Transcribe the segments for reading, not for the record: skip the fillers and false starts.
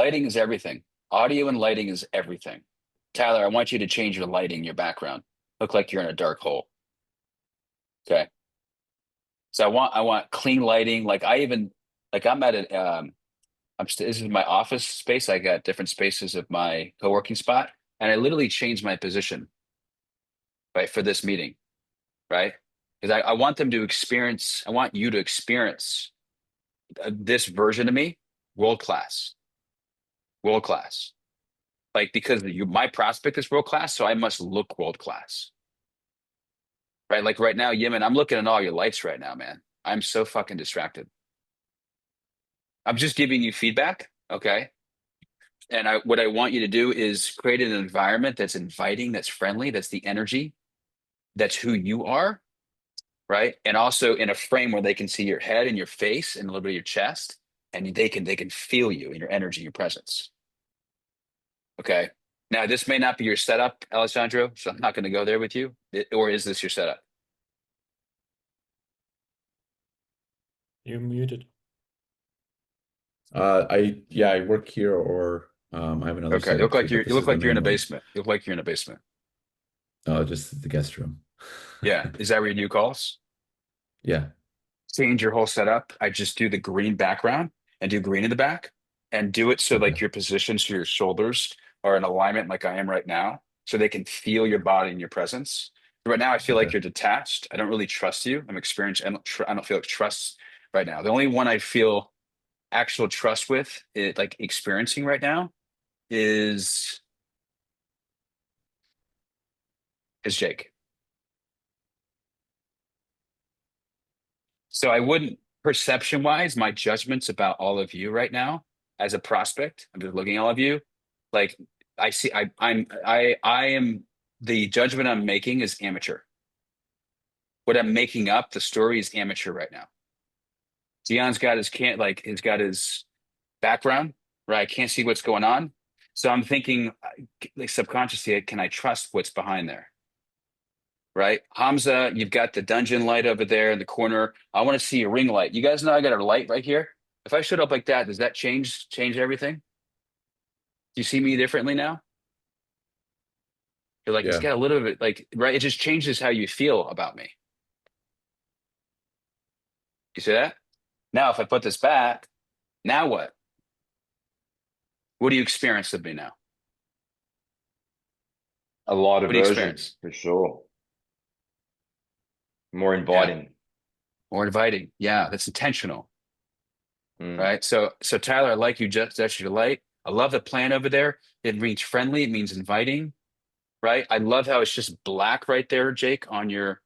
Lighting is everything. Audio and lighting is everything. Tyler, I want you to change your lighting, your background. Look like you're in a dark hole. Okay. So I want clean lighting. Like I even like I'm at a this is my office space. I got different spaces of my co-working spot, and I literally changed my position, right, for this meeting, right? Because I want them to experience, I want you to experience this version of me, world class, world class. Like because my prospect is world class, so I must look world class, right? Like right now, Yemen, I'm looking at all your lights right now, man. I'm so fucking distracted. I'm just giving you feedback, okay? And what I want you to do is create an environment that's inviting, that's friendly, that's the energy, that's who you are, right? And also in a frame where they can see your head and your face and a little bit of your chest, and they can feel you and your energy, your presence. Okay. Now this may not be your setup, Alessandro, so I'm not going to go there with you. Or is this your setup? You're muted. I work here or I have another Okay. setup too, but You this look is the like you're in main a one. basement. You look like you're in a basement. Just the guest room. Yeah. Is that where you do calls? Yeah. Change your whole setup. I just do the green background and do green in the back and do it so Okay. like your positions for your shoulders are in alignment like I am right now, so they can feel your body and your presence. Right now, I feel like Okay. you're detached. I don't really trust you. I'm experienced. I don't feel like trust right now. The only one I feel actual trust with, like experiencing right now, is Jake. So I wouldn't, perception wise, my judgments about all of you right now as a prospect, I'm just looking at all of you, like I see, I am, the judgment I'm making is amateur. What I'm making up, the story is amateur right now. Dion's got his can't like he's got his background, right? I can't see what's going on. So I'm thinking like subconsciously, can I trust what's behind there? Right? Hamza, you've got the dungeon light over there in the corner. I want to see a ring light. You guys know I got a light right here. If I showed up like that, does that change everything? Do you see me differently now? You're like, he's Yeah. got a little bit like, right? It just changes how you feel about me. You see that? Now, if I put this back, now what? What do you experience of me now? A lot of What do you version experience? for sure. More Yeah. inviting. More inviting. Yeah, that's intentional. Mm. Right. So Tyler, I like you just that's your light. I love the plan over there. It means friendly, it means inviting, right? I love how it's just black right there, Jake, on your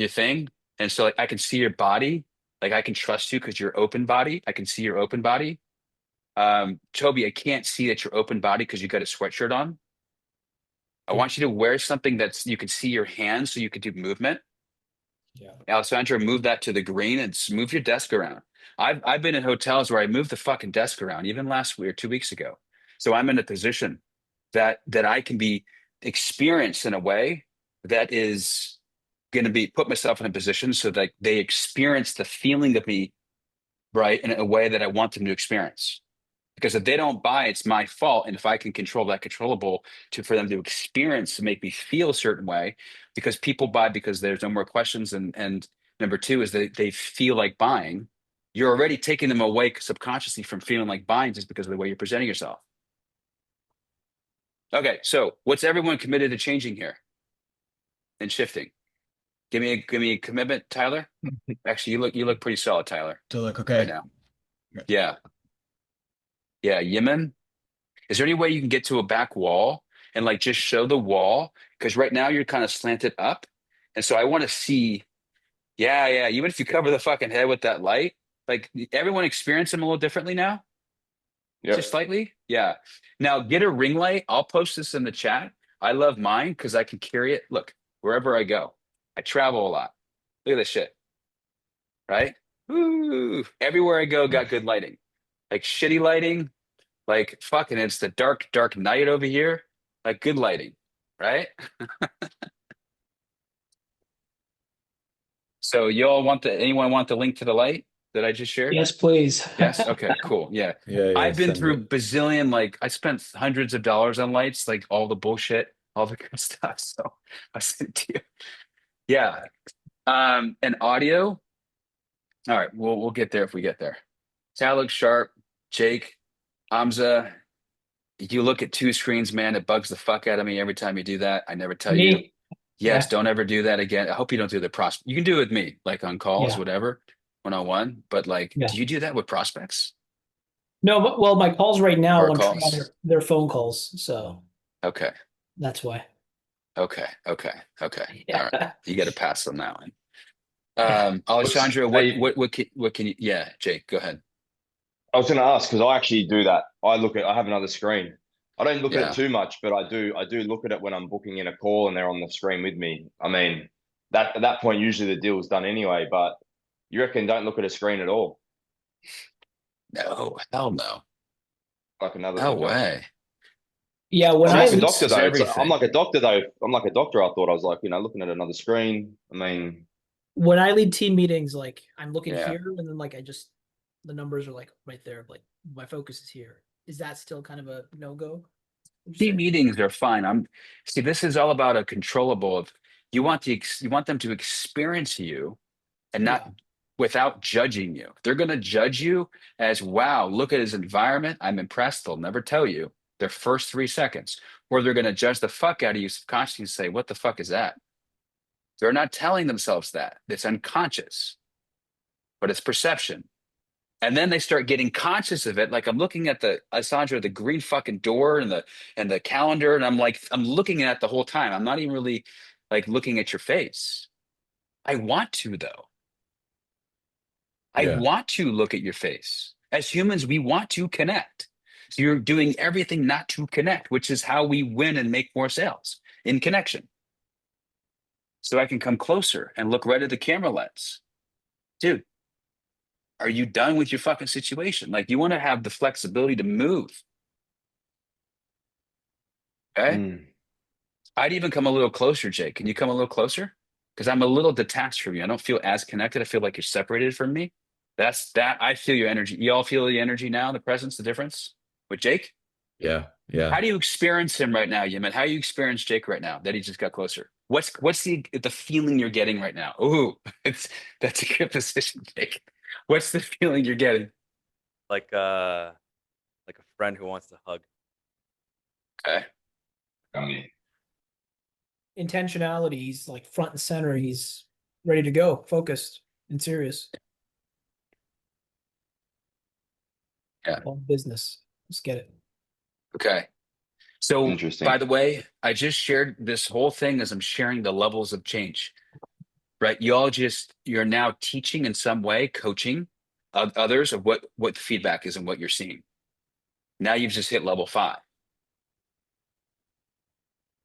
thing. And so like I can see your body. Like I can trust you because you're open body. I can see your open body. Toby, I can't see that you're open body because you got a sweatshirt on. I Okay. want you to wear something that's you can see your hands so you can do movement. Yeah. Alessandra, move that to the green and move your desk around. I've been in hotels where I moved the fucking desk around, even last week or 2 weeks ago. So I'm in a position that I can be experienced in a way that is going to be put myself in a position so that they experience the feeling of me, right, in a way that I want them to experience. Because if they don't buy, it's my fault. And if I can control that controllable for them to experience to make me feel a certain way, because people buy because there's no more questions. And number two is that they feel like buying. You're already taking them away subconsciously from feeling like buying just because of the way you're presenting yourself. Okay, so what's everyone committed to changing here and shifting? Give me a commitment, Tyler. Actually, you look pretty solid, Tyler, To look right okay. now. Yeah. Yeah. Yemen. Is there any way you can get to a back wall and like just show the wall? Because right now you're kind of slanted up. And so I want to see, yeah, yeah. Even if you cover the fucking head with that light, like everyone experience them a little differently now, just Yep. slightly. Yeah. Now get a ring light. I'll post this in the chat. I love mine because I can carry it. Look, wherever I go, I travel a lot. Look at this shit, right? Ooh, everywhere I go, got good lighting. Like shitty lighting, like fucking, it's the dark, dark night over here. Like good lighting, right? So you all want anyone want the link to the light, that I just shared? Yes, please. Yes. Okay, cool. Yeah. Yeah, yeah, I've been send through it. bazillion, like I spent hundreds of dollars on lights, like all the bullshit, all the good stuff. So I sent it to you. Yeah. And audio. All right, we'll get there if we get there. Tal looks sharp. Jake, Hamza, you look at two screens, man. It bugs the fuck out of me every time you do that. I never tell you, Me. yes, Yeah. don't ever do that again. I hope you don't do the pros. You can do it with me, like on calls, Yeah. whatever, one-on-one. But like, Yeah. do you do that with prospects No, but well, my calls right now or on trial, calls? they're phone calls, so Okay, that's why. okay, okay, okay. All right, Yeah. you got to pass on that one. What's, Alessandro, I, what can you? Yeah, Jake, go ahead. I was going to ask because I actually do that. I have another screen. I don't look at it Yeah. too much, but I do look at it when I'm booking in a call and they're on the screen with me. I mean, that at that point usually the deal's done anyway. But you reckon don't look at a screen at all, No, hell no, like another no okay. way. Yeah, when I'm I like a Presence doctor is though. I'm everything. like a doctor though. I'm like a doctor. I thought I was like looking at another screen. I mean, when I lead team meetings, like I'm looking Yeah. here, and then like the numbers are like right there. Like my focus is here. Is that still kind of a no go? Team meetings are fine. See, this is all about a controllable of you want you want them to experience you and not Yeah. without judging you. They're going to judge you as, wow, look at his environment. I'm impressed. They'll never tell you their first 3 seconds, or they're going to judge the fuck out of you subconsciously and say, what the fuck is that? They're not telling themselves that. It's unconscious, but it's perception. And then they start getting conscious of it. Like I'm looking at the Sandra, the green fucking door and the calendar, and I'm looking at it the whole time. I'm not even really like looking at your face. I want to though. I Yeah. want to look at your face. As humans, we want to connect. So you're doing everything not to connect, which is how we win and make more sales in connection. So I can come closer and look right at the camera lens. Dude, are you done with your fucking situation? Like you want to have the flexibility to move. Okay. I'd even come a little closer, Jake. Can you come a little closer? Because I'm a little detached from you. I don't feel as connected. I feel like you're separated from me. That's that. I feel your energy. You all feel the energy now, the presence, the difference with Jake? Yeah. Yeah. How do you experience him right now, Yemen? How do you experience Jake right now that he just got closer? What's the feeling you're getting right now? Ooh, that's a good position, Jake. What's the feeling you're getting? Like a friend who wants to hug. Okay. I mean, Intentionality. He's like front and center. He's ready to go, focused and serious. Yeah. All business. Let's get it. Okay. So, interesting. by the way, I just shared this whole thing as I'm sharing the levels of change, right? You're now teaching in some way, coaching others of what the feedback is and what you're seeing. Now you've just hit level 5,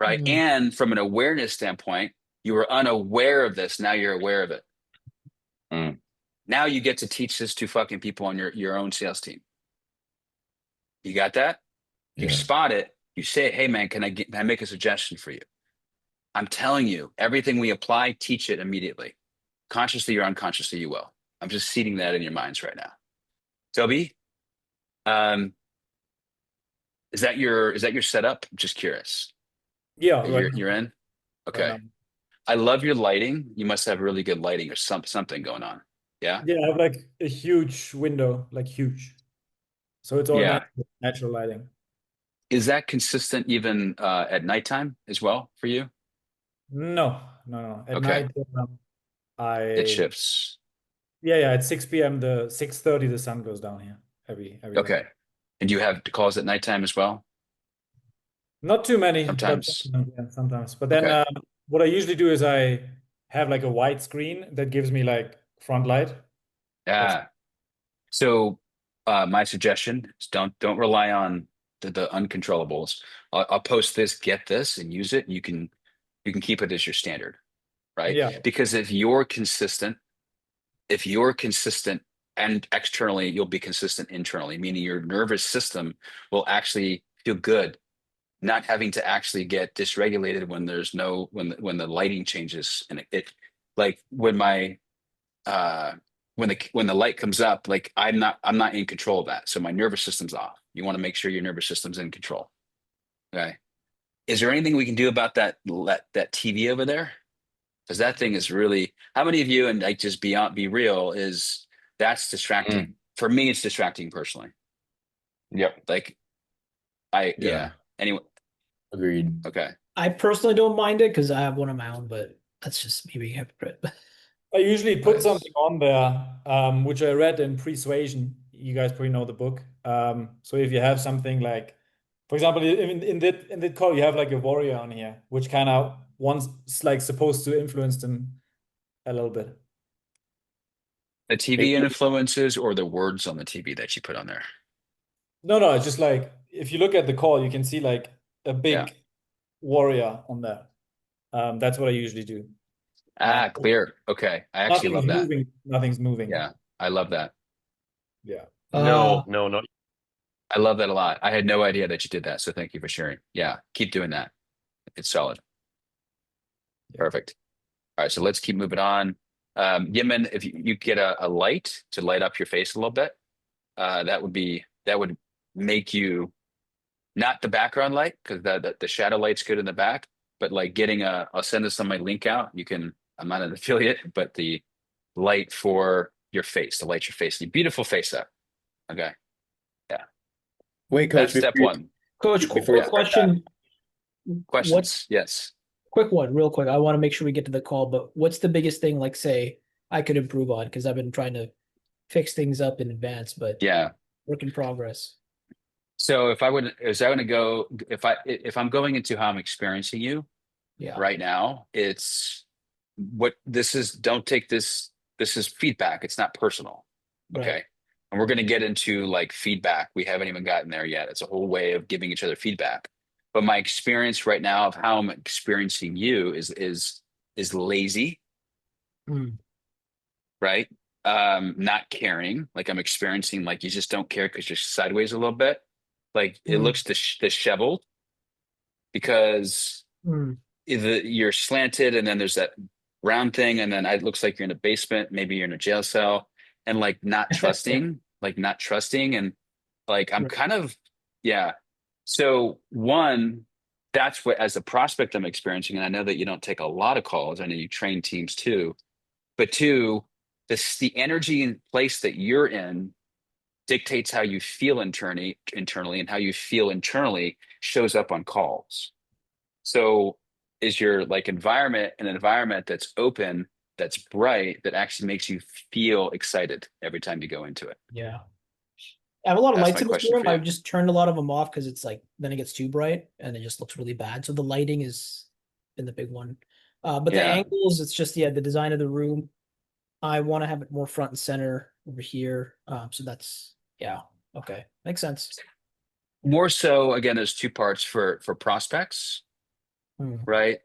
right? Mm. And from an awareness standpoint, you were unaware of this. Now you're aware of it. Mm. Now you get to teach this to fucking people on your own sales team. You got that? You Yeah. spot it. You say, hey man, can I make a suggestion for you? I'm telling you, everything we apply, teach it immediately. Consciously or unconsciously, you will. I'm just seeding that in your minds right now. Toby, is that your setup? I'm just curious. Yeah, You're in? Okay. now. I love your lighting. You must have really good lighting or something going on. Yeah? Yeah, I have like a huge window, like huge. So it's all Yeah. natural lighting. Is that consistent even at nighttime as well for you? No, no, no. At Okay. night, It shifts. yeah, at 6 p.m. the 6:30 the sun goes down here every Okay. night. And you have calls at nighttime as well? Not too many, but Sometimes. yeah, sometimes. But then Okay. what I usually do is I have like a white screen that gives me like front light. Yeah. So my suggestion is don't rely on the uncontrollables. I'll post this, get this, and use it. You can keep it as your standard, right? Yeah. Because if you're consistent and externally, you'll be consistent internally, meaning your nervous system will actually feel good, not having to actually get dysregulated when there's when the lighting changes. And it like when my when the light comes up, like I'm not in control of that. So my nervous system's off. You want to make sure your nervous system's in control. Okay. Is there anything we can do about that TV over there? Because that thing is really, how many of you, and like just be real, is that's distracting. For me, it's distracting personally. Yep. Like Yeah. yeah. Anyway, Agreed. okay. I personally don't mind it because I have one of my own, but that's just me being a hypocrite. I usually put Nice. something on there, which I read in Persuasion. You guys probably know the book. So if you have something like, for example, in that call, you have like a warrior on here, which kind of once like supposed to influence them a little bit. The TV influences or the words on the TV that you put on there? No, it's just like if you look at the call, you can see like a big warrior on there. That's what I usually do. Clear. Okay. I actually love that. Nothing's moving. Yeah. I love that. Yeah. No. I love that a lot. I had no idea that you did that. So thank you for sharing. Yeah. Keep doing that. It's solid. Yeah. Perfect. All right. So let's keep moving on. Yimin, if you get a light to light up your face a little bit, that would make you not the background light, because the shadow light's good in the back, but like getting I'll send this on my link out. I'm not an affiliate, but the light for your face, to light your face, your beautiful face up. Okay. Yeah. Wait, Coach. That's step one. Coach, Before you quick question. Questions? Yes. Quick one, real quick. I want to make sure we get to the call, but what's the biggest thing, like, say, I could improve on? Because I've been trying to fix things up in advance, but Yeah. work in progress. So if I'm going into how I'm experiencing you Yeah. right now, it's don't take this is feedback. It's not personal. Okay. Right. And we're going to get into like feedback. We haven't even gotten there yet. It's a whole way of giving each other feedback. But my experience right now of how I'm experiencing you is lazy, right? Not caring. Like I'm experiencing like you just don't care because you're sideways a little bit. Like it looks disheveled because you're slanted, and then there's that round thing, and then it looks like you're in a basement. Maybe you're in a jail cell, and like not trusting, and like I'm kind of So one, that's what as a prospect I'm experiencing, and I know that you don't take a lot of calls. I know you train teams too, but two, the energy and place that you're in dictates how you feel internally, and how you feel internally shows up on calls. So is your like environment an environment that's open, that's bright, that actually makes you feel excited every time you go into it? Yeah. I have a lot of That's lights my in this question room. for you. I've just turned a lot of them off because it's like then it gets too bright and it just looks really bad. So the lighting has been the big one. But the Yeah. angles, it's just the design of the room. I want to have it more front and center over here. So that's okay. Makes sense. More so, again, there's two parts for prospects, right?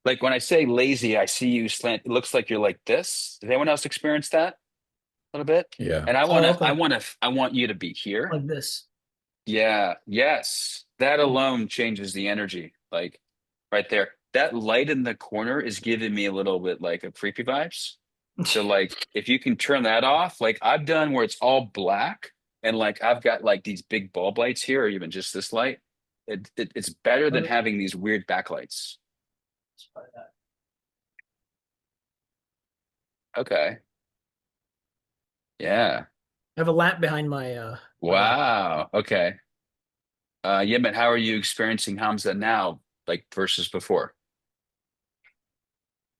Like when I say lazy, I see you slant. It looks like you're like this. Does anyone else experience that a little bit? Yeah. And I okay. want you to be here. Like this. Yeah. Yes. That alone changes the energy. Like right there. That light in the corner is giving me a little bit like a creepy vibes. So like if you can turn that off, like I've done where it's all black and like I've got like these big bulb lights here, or even just this light. It's better than having these weird backlights. Okay. Yeah. I have a lamp behind my Wow. Okay. But how are you experiencing Hamza now, like versus before?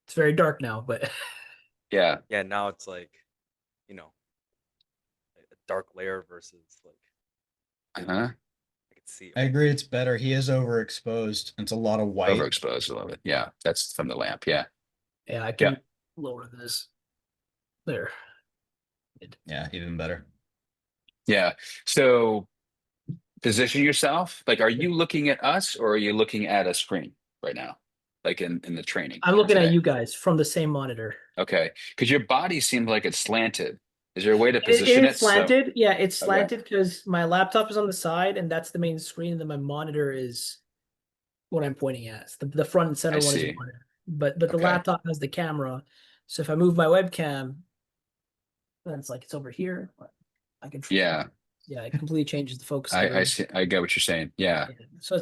it's very dark now, but Yeah. Yeah, now it's like, you know, a dark layer versus like Uh-huh. I can see. I agree, it's better. He is overexposed. It's a lot of white. Overexposed a little bit. Yeah. That's from the lamp. Yeah. yeah, I can lower this. There. Yeah, even better. Yeah. So position yourself. Like, are you looking at us or are you looking at a screen right now? Like in the training? I'm looking today? at you guys from the same monitor. Okay. Because your body seems like it's slanted. Is there a way to position It it? is slanted. Yeah, it's Okay. slanted because my laptop is on the side and that's the main screen, and then my monitor is what I'm pointing at. It's the front and center I one is see. the monitor. But the Okay. laptop has the camera. So if I move my webcam, then it's like it's over here. I can. Yeah, Yeah, it completely changes the focus. of I everything. see. I get what you're saying. Yeah, Yeah. So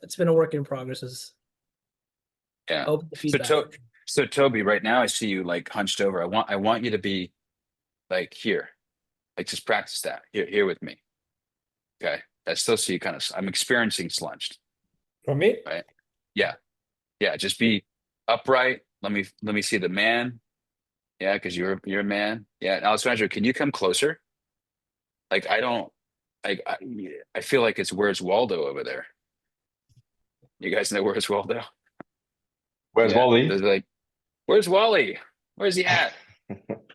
it's been a work in progress. Is yeah. open to So, feedback. so Toby, right now I see you like hunched over. I want you to be like here, like just practice that here with me. Okay, I still see you kind of. I'm experiencing slunched. From me? Right? Yeah, yeah. Just be upright. Let me see the man. Yeah, because you're a man. Yeah, Alessandro, can you come closer? Like I don't. I feel like it's Where's Waldo over there. You guys know Where's Waldo? Where's Yeah, Wally? there's like, where's Wally? Where's he at?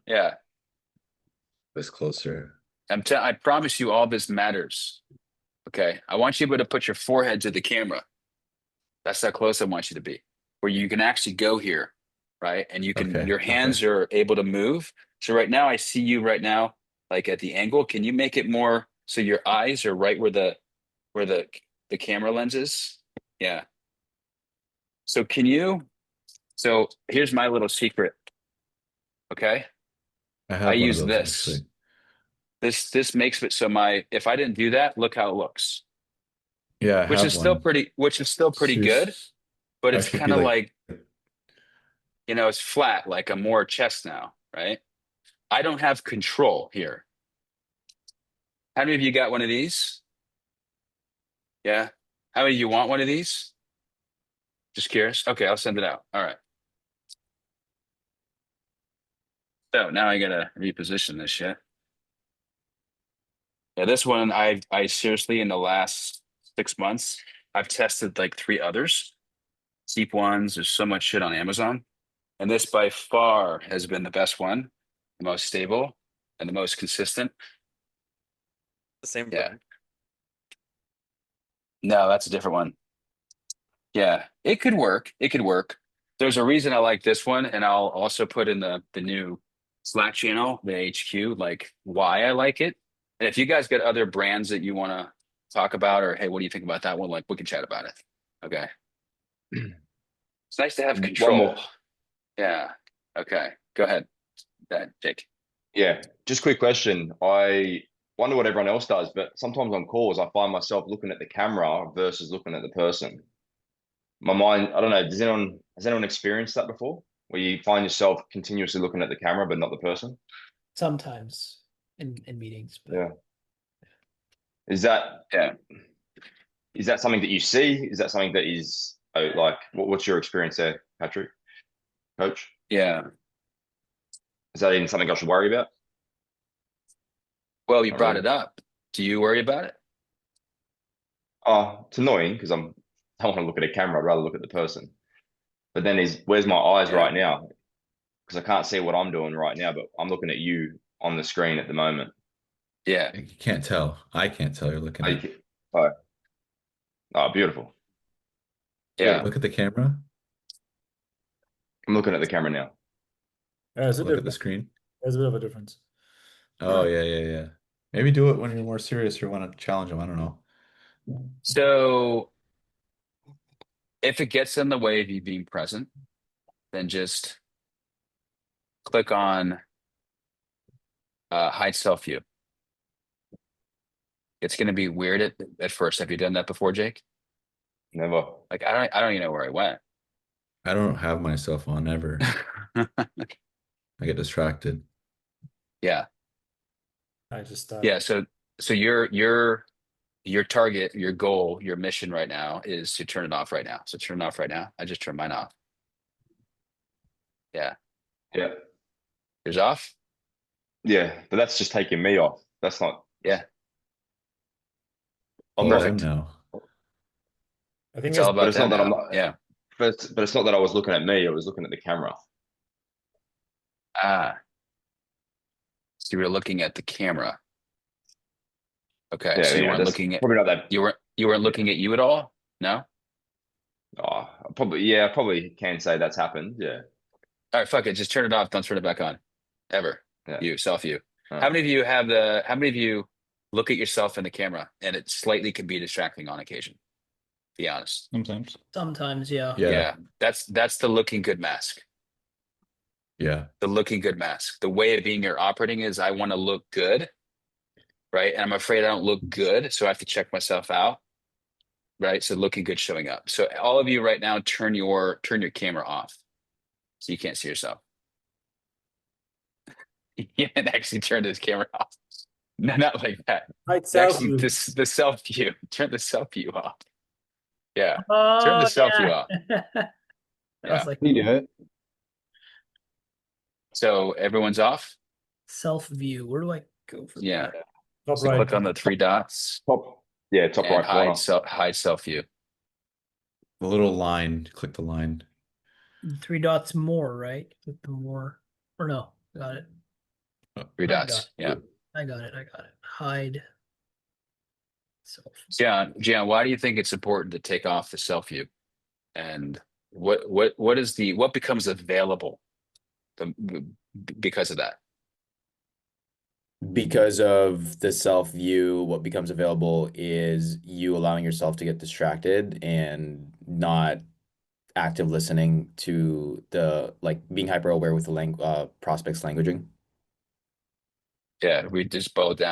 Yeah, This closer. I promise you all this matters. Okay. I want you to be able to put your forehead to the camera. That's how close I want you to be. Where you can actually go here, right? And you can Okay. your hands are able to move. So right now I see you right now, like at the angle. Can you make it more so your eyes are right where the camera lens is? Yeah. So so here's my little secret. Okay. I I have one of use those this. actually. This makes it so if I didn't do that, look how it looks. Yeah, I have one. Which is still pretty good, Serious- but I it's should be kind of like, like, it's flat, like a more chest now, right? I don't have control here. How many of you got one of these? Yeah. How many of you want one of these? Just curious. Okay, I'll send it out. All right. So now I gotta reposition this shit. Yeah, this one I seriously in the last 6 months, I've tested like 3 others. Cheap ones. There's so much shit on Amazon. And this by far has been the best one, the most stable, and the most consistent. The same Yeah. brand. No, that's a different one. Yeah, it could work. It could work. There's a reason I like this one, and I'll also put in the new Slack channel, the HQ, like why I like it. And if you guys got other brands that you want to talk about, or hey, what do you think about that one? Like we can chat about it. Okay. It's nice to have One control. more. Yeah. Okay. Go ahead. Jake. Yeah, just quick question. I wonder what everyone else does, but sometimes on calls, I find myself looking at the camera versus looking at the person. My mind, I don't know, has anyone experienced that before? Where you find yourself continuously looking at the camera but not the person? Sometimes in meetings, but Yeah. Is that Yeah. is that something that you see? Is that something that is like what's your experience there, Patrick? Coach? Yeah. Is that even something I should worry about? Well, you Not brought really. it up. Do you worry about it? Oh, it's annoying because I don't want to look at a camera, I'd rather look at the person. But then where's my eyes Yeah. right now? Because I can't see what I'm doing right now, but I'm looking at you on the screen at the moment. Yeah. you can't tell. I can't tell you're looking Oh, at. oh, beautiful. Yeah. Look at the camera. I'm looking at the camera now. It's a Look at the difference. screen. There's a bit of a difference. Oh, yeah. Maybe do it when you're more serious or want to challenge them. I don't know. So if it gets in the way of you being present, then just click on hide self view. It's going to be weird at first. Have you done that before, Jake? Never. Like I don't even know where I went. I don't have myself on ever. I get distracted. Yeah. I just started. Yeah. So your target, your goal, your mission right now is to turn it off right now. So turn it off right now. I just turned mine off. Yeah. Yeah. Yours off? Yeah. But that's just taking me off. That's not. Yeah. All Perfect. them now. I think It's all it's about it's not that that I'm now. not. Yeah. But it's not that I was looking at me. I was looking at the camera. Ah. So you were looking at the camera. Okay. Yeah. So you Yeah. weren't That's looking at probably not that. you weren't looking at you at all? No? Oh, probably. Yeah. I probably can say that's happened. Yeah. All right, fuck it. Just turn it off. Don't turn it back on. Ever. Yeah. You, self you. Oh. How many of you look at yourself in the camera and it slightly can be distracting on occasion? Be honest. Sometimes. sometimes, yeah. Yeah. Yeah. That's the looking good mask. Yeah. The looking good mask. The way of being your operating is I want to look good, right? And I'm afraid I don't look good, so I have to check myself out, right? So looking good showing up. So all of you right now, turn your camera off so you can't see yourself. You can actually turn this camera off. No, not like that. Hide It's actually self-view. the self view. Turn the self view off. Yeah. Turn the Oh self view yeah. off. That Yeah. was like Can you do it? So everyone's off. self view. Where do I go for Yeah. that? Top So right. click on the three dots Top, yeah, top and right corner. hide self view. The little line, click the line. 3 dots more, right? Click the more. Or no, got it. Three I got dots. it. Yeah. I got it. Hide self. John, why do you think it's important to take off the self view? And what becomes available because of that? Because of the self view, what becomes available is you allowing yourself to get distracted and not active listening to the like being hyper aware with the prospects languaging. Yeah, we just boiled down